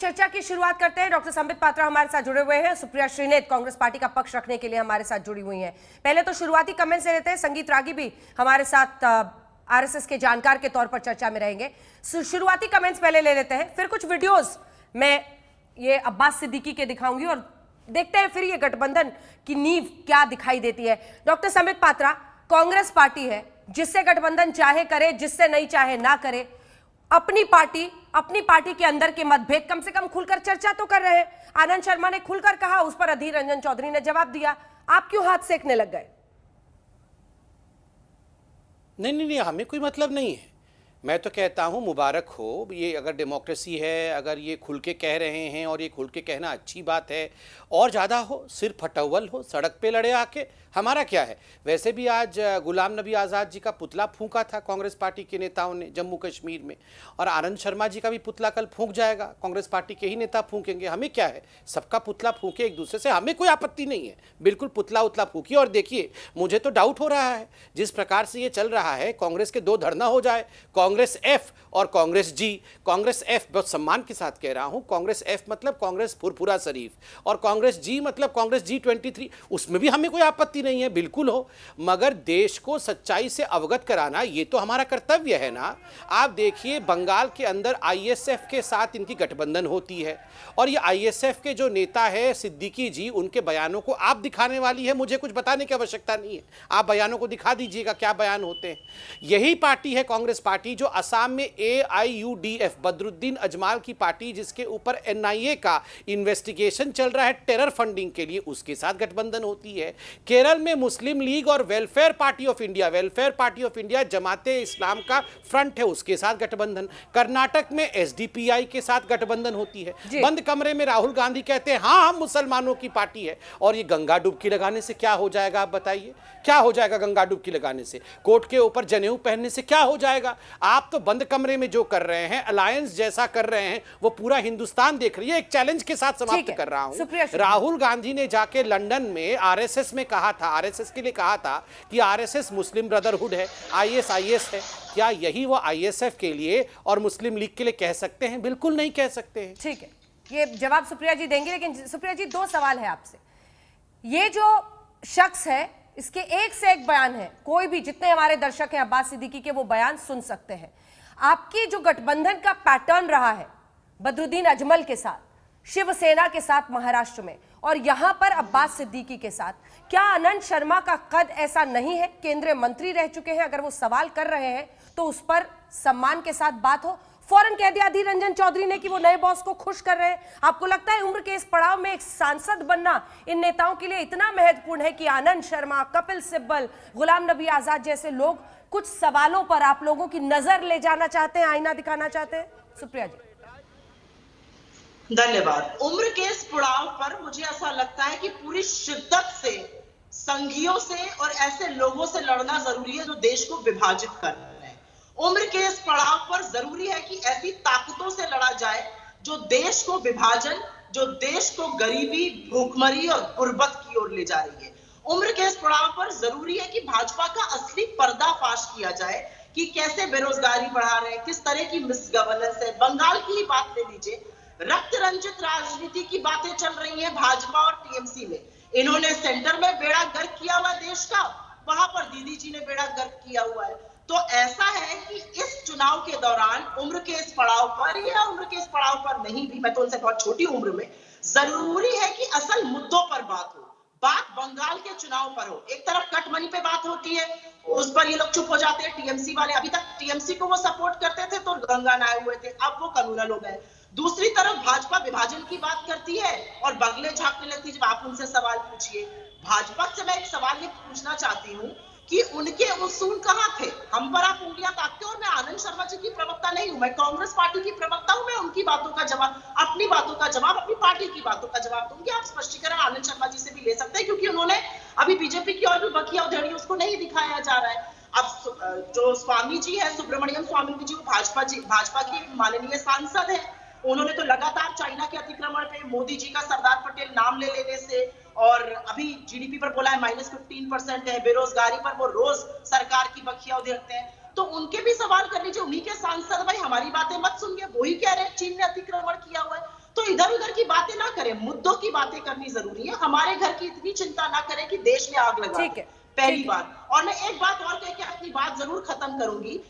चर्चा की शुरुआत करते हैं। डॉक्टर संबित पात्रा हमारे साथ जुड़े हुए हैं। सुप्रिया श्रीनेत कांग्रेस पार्टी का पक्ष रखने के लिए हमारे साथ जुड़ी हुई हैं। पहले तो शुरुआती कमेंट से लेते हैं। संगीत रागी भी हमारे साथ आरएसएस के जानकार के तौर पर चर्चा में रहेंगे। शुरुआती कमेंट्स पहले ले लेते हैं, फिर कुछ वीडियोस मैं ये अब्बास सिद्दीकी के दिखाऊंगी और देखते हैं फिर ये गठबंधन की नींव क्या दिखाई देती है। डॉक्टर संबित पात्रा, कांग्रेस पार्टी है, जिससे गठबंधन चाहे करे, जिससे नहीं चाहे ना करे, अपनी पार्टी के अंदर के मतभेद कम से कम खुलकर चर्चा तो कर रहे हैं। आनंद शर्मा ने खुलकर कहा, उस पर अधीर रंजन चौधरी ने जवाब दिया। आप क्यों हाथ सेकने लग गए? नहीं, हमें कोई मतलब नहीं है। मैं तो कहता हूँ मुबारक हो, ये अगर डेमोक्रेसी है, अगर ये खुल के कह रहे हैं और ये खुल के कहना अच्छी बात है। और ज़्यादा हो, सिर फटअव्वल हो, सड़क पे लड़े आके, हमारा क्या है। वैसे भी आज गुलाम नबी आज़ाद जी का पुतला फूंका था कांग्रेस पार्टी के नेताओं ने जम्मू कश्मीर में, और आनंद शर्मा जी का भी पुतला कल फूंक जाएगा, कांग्रेस पार्टी के ही नेता फूंकेंगे। हमें क्या है, सबका पुतला फूंके एक दूसरे से, हमें कोई आपत्ति नहीं है। बिल्कुल पुतला उतला फूंकी। और देखिए, मुझे तो डाउट हो रहा है जिस प्रकार से ये चल रहा है, कांग्रेस के दो धरना हो जाए, कांग्रेस एफ और कांग्रेस जी। कांग्रेस एफ, बहुत सम्मान के साथ कह रहा हूं, कांग्रेस एफ मतलब कांग्रेस फुरफुरा शरीफ, और कांग्रेस जी मतलब कांग्रेस G23, उसमें भी हमें कोई आपत्ति नहीं है, बिल्कुल हो। मगर देश को सच्चाई से अवगत कराना ये तो हमारा कर्तव्य है ना। आप देखिए, बंगाल के अंदर ISF के साथ इनकी गठबंधन होती है, और ये ISF के जो नेता है सिद्दीकी जी, उनके बयानों को आप दिखाने वाली है, मुझे कुछ बताने की आवश्यकता नहीं है। आप बयानों को दिखा दीजिएगा, क्या बयान होते हैं। यही पार्टी है कांग्रेस पार्टी जो असम में AIUDF बदरुद्दीन अजमाल की पार्टी, जिसके ऊपर NIA का इन्वेस्टिगेशन चल रहा है टेरर फंडिंग के लिए, उसके साथ गठबंधन होती है। केरल में मुस्लिम लीग और वेलफेयर पार्टी ऑफ इंडिया जमाते इस्लाम का फ्रंट है, उसके साथ गठबंधन। कर्नाटक में SDPI के साथ गठबंधन होती है। बंद कमरे में राहुल गांधी कहते हैं हाँ हम मुसलमानों की पार्टी है। और ये गंगा डुबकी लगाने से क्या हो जाएगा, आप बताइए, क्या हो जाएगा गंगा डुबकी लगाने से? कोर्ट के ऊपर जनेऊ पहनने से क्या हो जाएगा? आप तो बंद कमरे में जो कर रहे हैं, अलायंस जैसा कर रहे हैं, वो पूरा हिंदुस्तान देख रही है। एक चैलेंज के साथ समाप्त कर रहा हूं। राहुल गांधी ने जाके लंदन में RSS में कहा था, RSS के लिए कहा था कि RSS मुस्लिम ब्रदरहुड है, IS है। क्या यही वो ISF के लिए और मुस्लिम लीग के लिए कह सकते हैं? बिल्कुल नहीं कह सकते हैं। ठीक है, ये जवाब सुप्रिया जी देंगे, लेकिन सुप्रिया जी, दो सवाल है आपसे। ये जो शख्स है, इसके एक से एक बयान है, कोई भी, जितने हमारे दर्शक हैं अब्बास सिद्दीकी के, वो बयान सुन सकते हैं। आपकी जो गठबंधन का पैटर्न रहा है बदरुद्दीन अजमल के साथ, शिवसेना के साथ महाराष्ट्र में, और यहां पर अब्बास सिद्दीकी के साथ, क्या आनंद शर्मा का कद ऐसा नहीं है? केंद्रीय मंत्री रह चुके हैं, अगर वो सवाल कर रहे हैं तो उस पर सम्मान के साथ बात हो। फौरन कह दिया अधीर रंजन चौधरी ने कि वो नए बॉस को खुश कर रहे हैं। आपको लगता है उम्र के इस पड़ाव में एक सांसद बनना इन नेताओं के लिए इतना महत्वपूर्ण है कि आनंद शर्मा, कपिल सिब्बल, गुलाम नबी आजाद जैसे लोग कुछ सवालों पर आप लोगों की नजर ले जाना चाहते हैं, आईना दिखाना चाहते हैं? सुप्रिया जी। धन्यवाद। उम्र के इस पड़ाव पर मुझे ऐसा लगता है कि पूरी शिद्दत से संघियों से और ऐसे लोगों से लड़ना जरूरी है जो देश को विभाजित कर रहे हैं। उम्र के इस पड़ाव पर जरूरी है कि ऐसी ताकतों से लड़ा जाए जो देश को विभाजन, जो देश को गरीबी, भूखमरी और गुर्बत की ओर ले जा रही है। उम्र के इस पड़ाव पर जरूरी है कि भाजपा का असली पर्दाफाश किया जाए कि कैसे बेरोजगारी बढ़ा रहे हैं, किस तरह की मिस गवर्नेंस है। बंगाल की ही बात ले लीजिए, रक्त रंजित राजनीति की बातें चल रही हैं भाजपा और TMC में। इन्होंने सेंटर में बेड़ा गर्क किया हुआ देश का, वहां पर दीदी जी ने बेड़ा गर्क किया हुआ है। तो ऐसा है कि इस चुनाव के दौरान उम्र के इस पड़ाव पर या उम्र के इस पड़ाव पर नहीं भी, मैं तो उनसे बहुत छोटी उम्र में, जरूरी है कि असल मुद्दों पर बात हो। बात बंगाल के चुनाव पर हो। एक तरफ कटमनी पे बात होती है, उस पर ये लोग चुप हो जाते हैं। TMC वाले, अभी तक TMC को वो सपोर्ट करते थे तो गंगा नहाए हुए थे, अब वो कम्युनल हो गए। दूसरी तरफ भाजपा विभाजन की बात करती है और बगले झांकने लगती है। जब आप उनसे सवाल पूछिए, भाजपा से मैं एक सवाल ये पूछना चाहती हूँ कि उनके उसूल कहाँ थे? हम पर आप उंगलियां ताकते हो। और मैं आनंद शर्मा जी की प्रवक्ता नहीं हूं, मैं कांग्रेस पार्टी की प्रवक्ता हूं। मैं उनकी बातों का जवाब, अपनी बातों का जवाब, अपनी पार्टी की बातों का जवाब दूंगी। आप स्पष्टीकरण आनंद शर्मा जी से भी ले सकते हैं, क्योंकि उन्होंने अभी बीजेपी की और भी बकिया उधेड़ी, उसको नहीं दिखाया जा रहा है। अब जो स्वामी जी है, सुब्रमण्यम स्वामी जी, वो भाजपा की माननीय सांसद है। उन्होंने तो लगातार चाइना के अतिक्रमण पे, मोदी जी का सरदार पटेल नाम ले लेने से, और अभी GDP पर बोला है -15% है, बेरोजगारी पर वो रोज सरकार की बखिया उधेड़ते हैं। तो उनके भी सवाल कर लीजिए, उन्हीं के सांसद भाई हमारी बातें मत सुनिए, वही कह रहे हैं चीन ने अतिक्रमण किया हुआ है। इधर उधर की बातें ना करें, मुद्दों की बातें करनी जरूरी है। हमारे घर की इतनी चिंता ना करें कि देश में आग लगा ठीक दें, है, पहली ठीक है। बात। और मैं एक बात और कह के अपनी बात जरूर खत्म करूंगी।